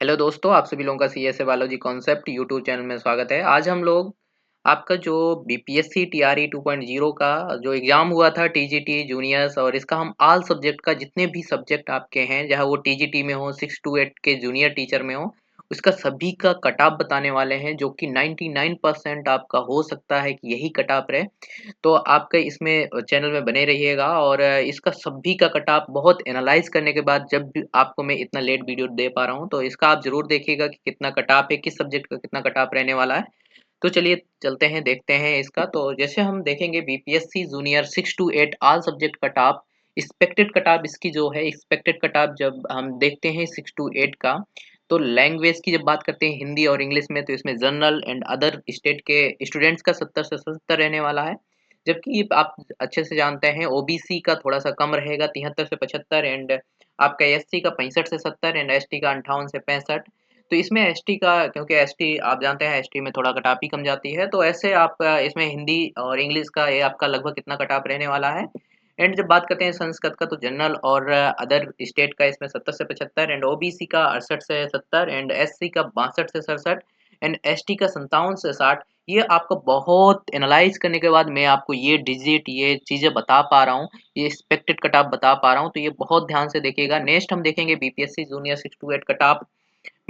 Hello दोस्तों, आप सभी लोगों का CSA biology concept YouTube channel में स्वागत है। आज हम लोग आपका जो बीपीएससी टीआरई 2.0 का जो एग्ज़ाम हुआ था टीजीटी जूनियर्स और इसका हम ऑल सब्जेक्ट का जितने भी सब्जेक्ट आपके हैं, चाहे वो टीजीटी में हो, 6 टू 8 के जूनियर टीचर में हो, उसका सभी का कट ऑफ बताने वाले हैं, जो कि 99% आपका हो सकता है कि यही कट ऑफ रहे। तो आपके इसमें चैनल में बने रहिएगा और इसका सभी का कट ऑफ बहुत एनालाइज़ करने के बाद जब भी आपको मैं इतना लेट वीडियो दे पा रहा हूँ, तो इसका आप ज़रूर देखिएगा कि कितना कट ऑफ है, किस सब्जेक्ट का कितना कट ऑफ रहने वाला है। तो चलिए चलते हैं, देखते हैं इसका। तो जैसे हम देखेंगे BPSC junior 6 to 8 all subject cut off, expected cut off इसकी जो है, एक्सपेक्टेड कट ऑफ जब हम देखते हैं 6 टू 8 का, तो लैंग्वेज की जब बात करते हैं हिंदी और इंग्लिश में, तो इसमें जनरल एंड अदर स्टेट के स्टूडेंट्स का 70 से 77 रहने वाला है। जबकि आप अच्छे से जानते हैं ओबीसी का थोड़ा-सा कम रहेगा, 73 से 75 एंड आपका एससी का 65 से 70 एंड एसटी का 58 से 65। तो इसमें एसटी का, क्योंकि एसटी आप जानते हैं एसटी में थोड़ा कट ऑफ ही कम जाती है, तो ऐसे आपका इसमें हिंदी और इंग्लिश का ये आपका लगभग कितना कट ऑफ रहने वाला है। एंड जब बात करते हैं संस्कृत का, तो जनरल और अदर स्टेट का इसमें 70 से 75 एंड ओबीसी का 68 से 70 एंड एससी का 62 से 67 एंड एसटी का 57 से 60। ये आपको बहुत एनालाइज करने के बाद मैं आपको ये डिजिट, ये चीज़ें बता पा रहा हूँ, ये एक्सपेक्टेड कट ऑफ बता पा रहा हूँ, तो ये बहुत ध्यान से देखिएगा। नेक्स्ट हम देखेंगे BPSC junior 6 to 8 cut off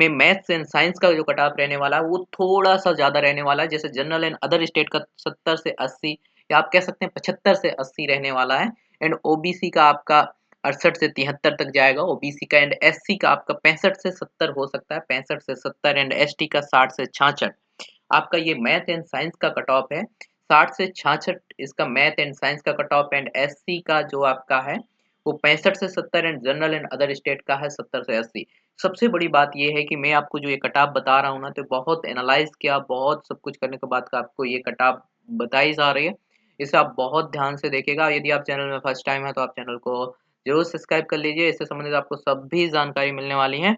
में मैथ्स एंड साइंस का जो कट ऑफ रहने वाला है वो थोड़ा-सा ज़्यादा रहने वाला है। जैसे जनरल एंड अदर स्टेट का 70 से 80 या आप कह सकते हैं 75 से 80 रहने वाला है एंड ओबीसी का आपका 68 से 73 तक जाएगा ओबीसी का एंड एससी का आपका 65 से 70 हो सकता है, 65 से 70 एंड एसटी का 60 से 66। आपका ये मैथ एंड साइंस का कट ऑफ है। 60 से 66 इसका मैथ एंड साइंस का कट ऑफ एंड एससी का जो आपका है वो 65 से 70 and general and other state का है 70 से 80। सबसे बड़ी बात ये है कि मैं आपको जो ये कट ऑफ बता रहा हूँ ना, तो बहुत एनालाइज़ किया, बहुत सब कुछ करने के बाद का आपको ये कट ऑफ बताई जा रही है। इसे आप बहुत ध्यान से देखिएगा। यदि आप चैनल में फर्स्ट टाइम है तो आप चैनल को ज़रूर सब्सक्राइब कर लीजिए। इससे संबंधित आपको सभी जानकारी मिलने वाली है।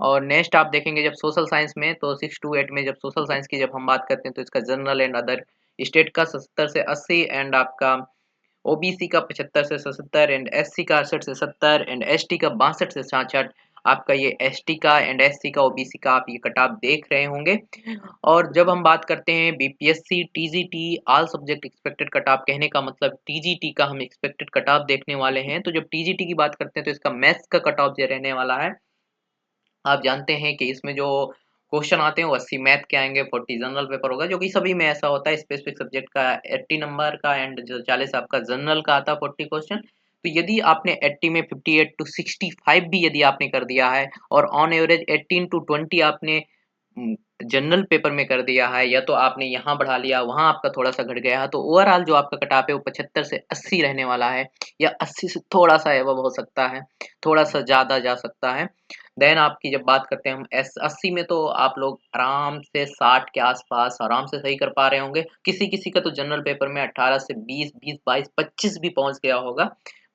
और नेक्स्ट आप देखेंगे जब सोशल साइंस में, तो 6 टू 8 में जब सोशल साइंस की जब हम बात करते हैं, तो इसका जनरल एंड अदर स्टेट का 70 से 80 एंड आपका ओबीसी का 75 से 77 एंड एससी का 68 से 70 एंड एसटी का 62 से 66। आपका ये एसटी का एंड एससी का ओबीसी का आप ये कट ऑफ देख रहे होंगे। और जब हम बात करते हैं BPSC TGT all subject expected cut of, कहने का मतलब टीजीटी का हम एक्सपेक्टेड कट ऑफ देखने वाले हैं। तो जब टीजीटी की बात करते हैं, तो इसका मैथ्स का कट ऑफ जो रहने वाला है, आप जानते हैं कि इसमें जो क्वेश्चन आते हैं वो 80 मैथ के आएँगे, 40 जनरल पेपर होगा, जो कि सभी में ऐसा होता है। स्पेसिफिक सब्जेक्ट का 80 नंबर का एंड जो 40 आपका जनरल का आता है, 40 क्वेश्चन। तो यदि आपने 80 में 58 टू 65 भी यदि आपने कर दिया है और ऑन एवरेज 18 टू 20 आपने जनरल पेपर में कर दिया है, या तो आपने यहाँ बढ़ा लिया, वहाँ आपका थोड़ा-सा घट गया है, तो ओवरऑल जो आपका कट ऑफ है वो 75 से 80 रहने वाला है, या 80 से थोड़ा-सा एबव हो सकता है, थोड़ा-सा ज़्यादा जा सकता है। देन आपकी जब बात करते हैं हम एस 80 में, तो आप लोग आराम से 60 के आस-पास आराम से सही कर पा रहे होंगे। किसी-किसी का तो जनरल पेपर में 18 से 20, 20, 22, 25 भी पहुँच गया होगा।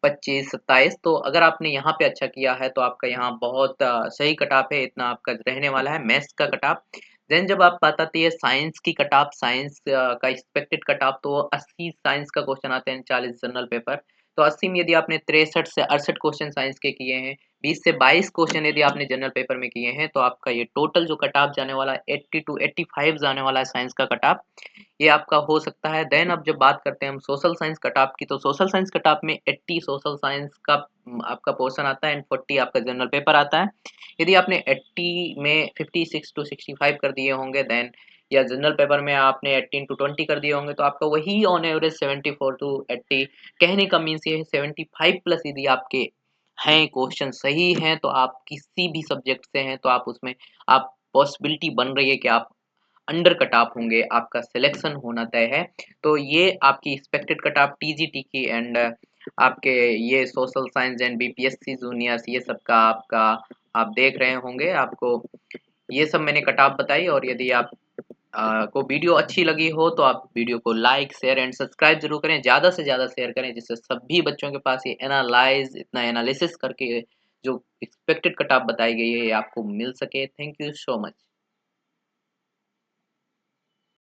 25, 27, तो अगर आपने यहाँ पे अच्छा किया है तो आपका यहाँ बहुत सही कट ऑफ है, इतना आपका रहने वाला है मैथ्स का कट ऑफ। देन जब आप बात आती है साइंस की कट ऑफ, साइंस का एक्सपेक्टेड कट ऑफ, तो 80 साइंस का क्वेश्चन आते हैं, 40 जनरल पेपर। तो 80 में यदि आपने 63 से 68 क्वेश्चन साइंस के किए हैं, 20 से 22 क्वेश्चन यदि आपने जनरल पेपर में किए हैं, तो आपका ये टोटल जो कट ऑफ जाने वाला है 80 टू 85 जाने वाला है साइंस का कट ऑफ, ये आपका हो सकता है। देन अब जब बात करते हैं हम सोशल साइंस कट ऑफ की, तो सोशल साइंस कट ऑफ में 80 सोशल साइंस का आपका पोर्शन आता है एंड 40 आपका जनरल पेपर आता है। यदि आपने 80 में 56 टू 65 कर दिए होंगे, देन या जनरल पेपर में आपने 18 टू 20 कर दिए होंगे, तो आपका वही ऑन एवरेज 74 टू 80, कहने का मीन्स ये है 75 प्लस यदि आपके हैं क्वेश्चन सही हैं, तो आप किसी भी सब्जेक्ट से हैं, तो आप उसमें आप पॉसिबिलिटी बन रही है कि आप अंडर कट ऑफ होंगे, आपका सिलेक्शन होना तय है। तो ये आपकी एक्सपेक्टेड कट ऑफ टीजीटी की एंड आपके ये social science and BPSC juniors, ये सब का आपका आप देख रहे होंगे। आपको ये सब मैंने कट ऑफ बताई, और यदि आप को वीडियो अच्छी लगी हो तो आप वीडियो को लाइक, शेयर एंड सब्सक्राइब ज़रूर करें। ज़्यादा से ज़्यादा शेयर करें, जिससे सभी बच्चों के पास ये एनालाइज़, इतना एनालिसिस करके जो एक्सपेक्टेड कट ऑफ बताई गई है, ये आपको मिल सके। Thank you so much.